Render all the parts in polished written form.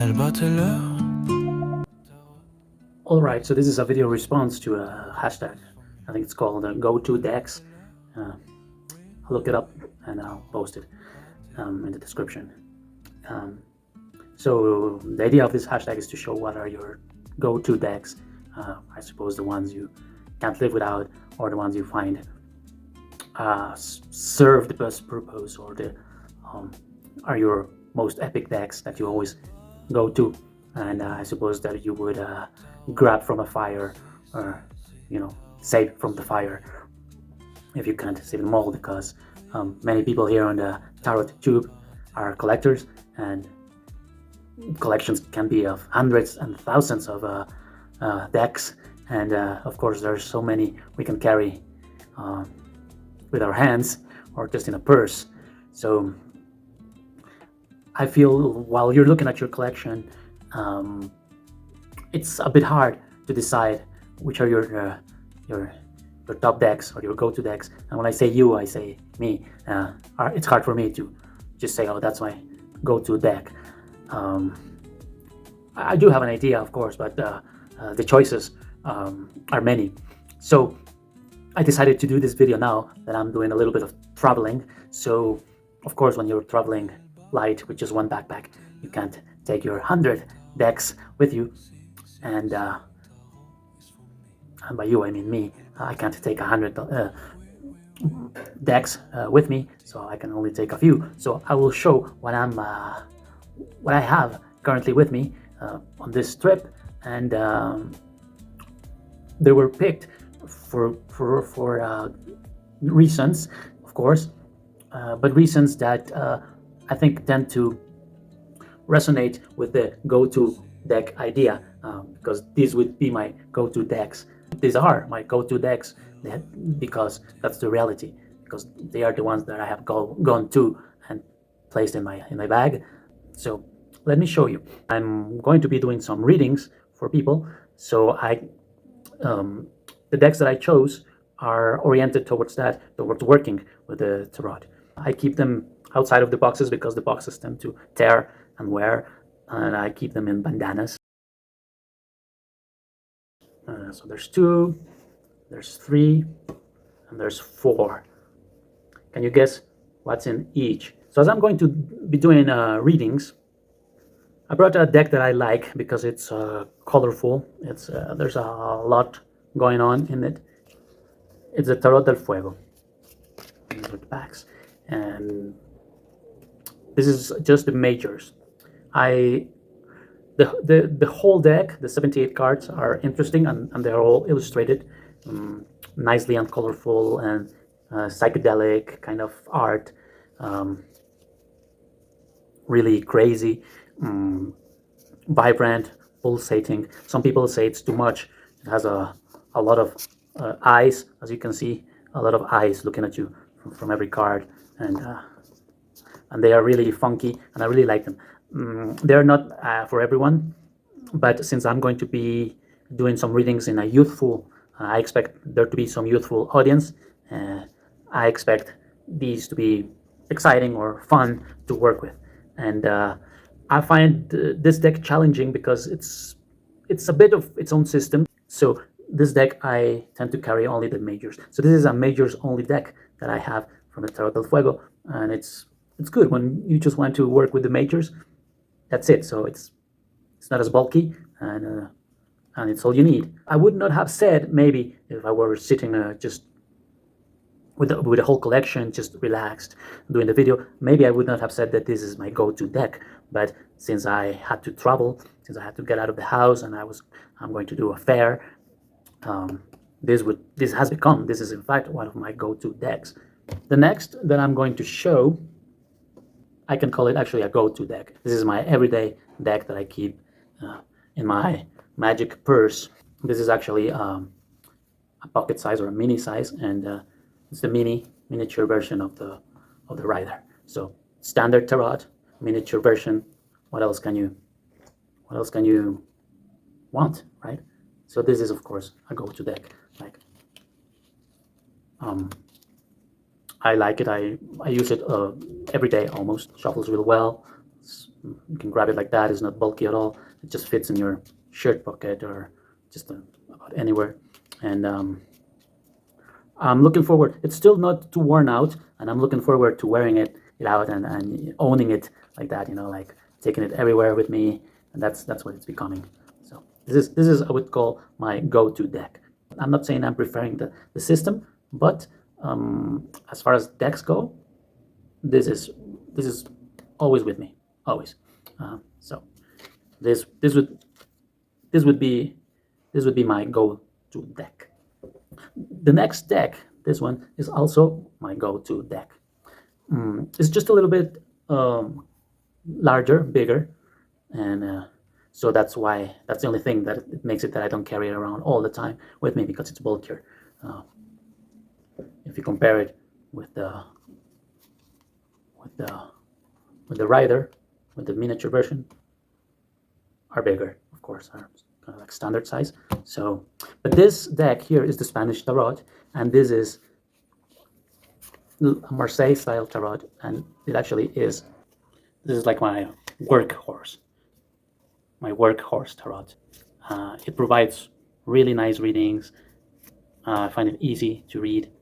El.bateleur. Alright, so this is a video response to a hashtag. I think it's called go2decks. I'll look it up and I'll post it in the description. Um, so the idea of this hashtag is to show what are your go-to decks. I suppose the ones you can't live without, or the ones you find serve the best purpose, or the are your most epic decks that you always go to. And I suppose that you would grab from a fire, or save from the fire if you can't save them all, because many people here on the tarot tube are collectors, and collections can be of hundreds and thousands of decks, and of course there's so many we can carry with our hands or just in a purse. So I feel while you're looking at your collection, it's a bit hard to decide which are your top decks or your go-to decks. And when I say you, I say me. It's hard for me to just say, oh, that's my go-to deck. I do have an idea, of course, but the choices are many. So I decided to do this video now that I'm doing a little bit of traveling. So of course, when you're traveling light with just one backpack, you can't take your 100 decks with you. And by you, I mean me. I can't take 100 decks with me, so I can only take a few. So I will show what I have currently with me on this trip, and they were picked for reasons, of course, but reasons that I think tend to resonate with the go-to deck idea, because these would be my go-to decks. These are my go-to decks because that's the reality, because they are the ones that I have gone to and placed in my bag. So let me show you. I'm going to be doing some readings for people, so the decks that I chose are oriented towards working with the tarot. I keep them outside of the boxes because the boxes tend to tear and wear, and I keep them in bandanas. So there's 2, there's 3, and there's 4. Can you guess what's in each? So as I'm going to be doing readings, I brought a deck that I like because it's colorful. There's a lot going on in it. It's the Tarot del Fuego. These are the backs, and this is just the majors. The whole deck, the 78 cards, are interesting, and they're all illustrated nicely and colorful, and psychedelic kind of art, really crazy, vibrant, pulsating. Some people say it's too much. It has a lot of eyes, as you can see, a lot of eyes looking at you from every card, and they are really funky, and I really like them. They're not for everyone, but since I'm going to be doing some readings in a youthful, I expect there to be some youthful audience. I expect these to be exciting or fun to work with, and I find this deck challenging because it's a bit of its own system. So this deck, I tend to carry only the majors. So this is a majors only deck that I have from the Tarot del Fuego, and it's good when you just want to work with the majors. That's it. So it's not as bulky, and it's all you need. I would not have said, maybe if I were sitting just with the whole collection, just relaxed doing the video, maybe I would not have said that this is my go-to deck. But since I had to travel, since I had to get out of the house, and I'm going to do a fair, this is in fact one of my go-to decks. The next that I'm going to show, I can call it actually a go-to deck. This is my everyday deck that I keep in my magic purse. This is actually a pocket size or a mini size, and it's the miniature version of the rider. So standard tarot, miniature version. What else can you want, right? So this is of course a go-to deck. Like, I like it. I use it every day almost. Shuffles real well. You can grab it like that. It's not bulky at all. It just fits in your shirt pocket or just about anywhere. And I'm looking forward. It's still not too worn out, and I'm looking forward to wearing it out and owning it like that. Like taking it everywhere with me, and that's what it's becoming. So this is I would call my go-to deck. I'm not saying I'm preferring the system, but as far as decks go, this is always with me, always. So this would be my go-to deck. The next deck, this one, is also my go-to deck. It's just a little bit larger, bigger, and so that's the only thing that it makes it that I don't carry it around all the time with me, because it's bulkier. If you compare it with the rider, with the miniature version, are bigger, of course, are kind of like standard size. So, but this deck here is the Spanish Tarot, and this is a Marseille style Tarot, and it actually is. This is like my workhorse Tarot. It provides really nice readings. I find it easy to read.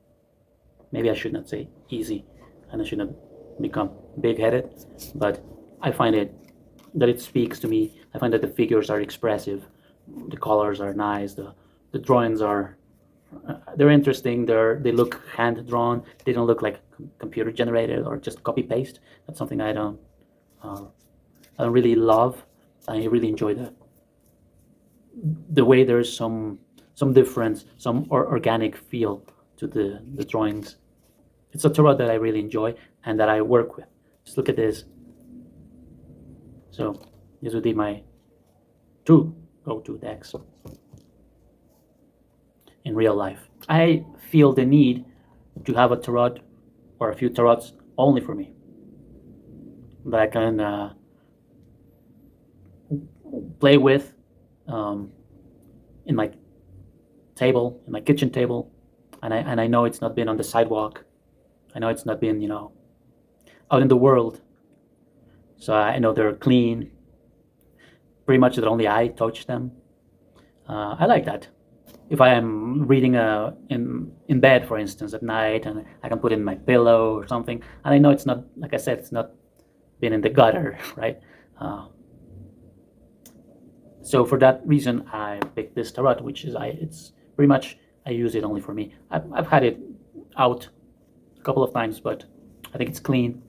Maybe I should not say easy, and I shouldn't become big-headed, but I find that it speaks to me. I find that the figures are expressive, the colors are nice, the drawings are they're interesting. They look hand drawn. They don't look like computer generated or just copy paste. That's something I don't really love. I really enjoy the way there's some difference, some organic feel to the drawings. It's a tarot that I really enjoy and that I work with. Just look at this. So this would be my two go-to decks in real life. I feel the need to have a tarot or a few tarots only for me that I can play with in my table, in my kitchen table, and I know it's not been on the sidewalk. I know it's not been out in the world. So I know they're clean. Pretty much that only I touch them. I like that. If I am reading in bed, for instance, at night, and I can put in my pillow or something, and I know it's not, like I said, it's not been in the gutter, right? So for that reason, I picked this tarot, which is it's pretty much I use it only for me. I've had it out a couple of times, but I think it's clean.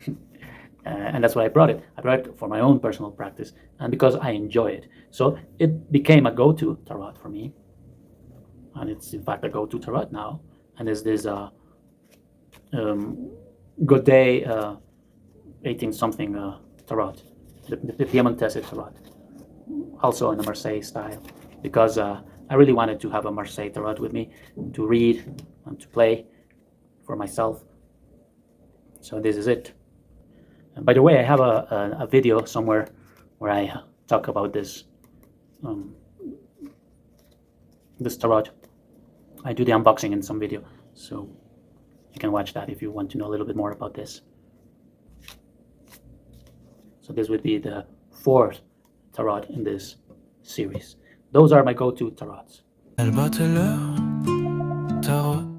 And that's why I brought it. I brought it for my own personal practice and because I enjoy it. So it became a go-to tarot for me. And it's in fact a go-to tarot now. And there's this Godet 18-something tarot, the Piemontese tarot, also in the Marseille style, because I really wanted to have a Marseille tarot with me to read and to play for myself. So this is it. And by the way, I have a video somewhere where I talk about this this tarot. I do the unboxing in some video, so you can watch that if you want to know a little bit more about this. So this would be the fourth tarot in this series. Those are my go-to tarots. El.bateleur, tarot.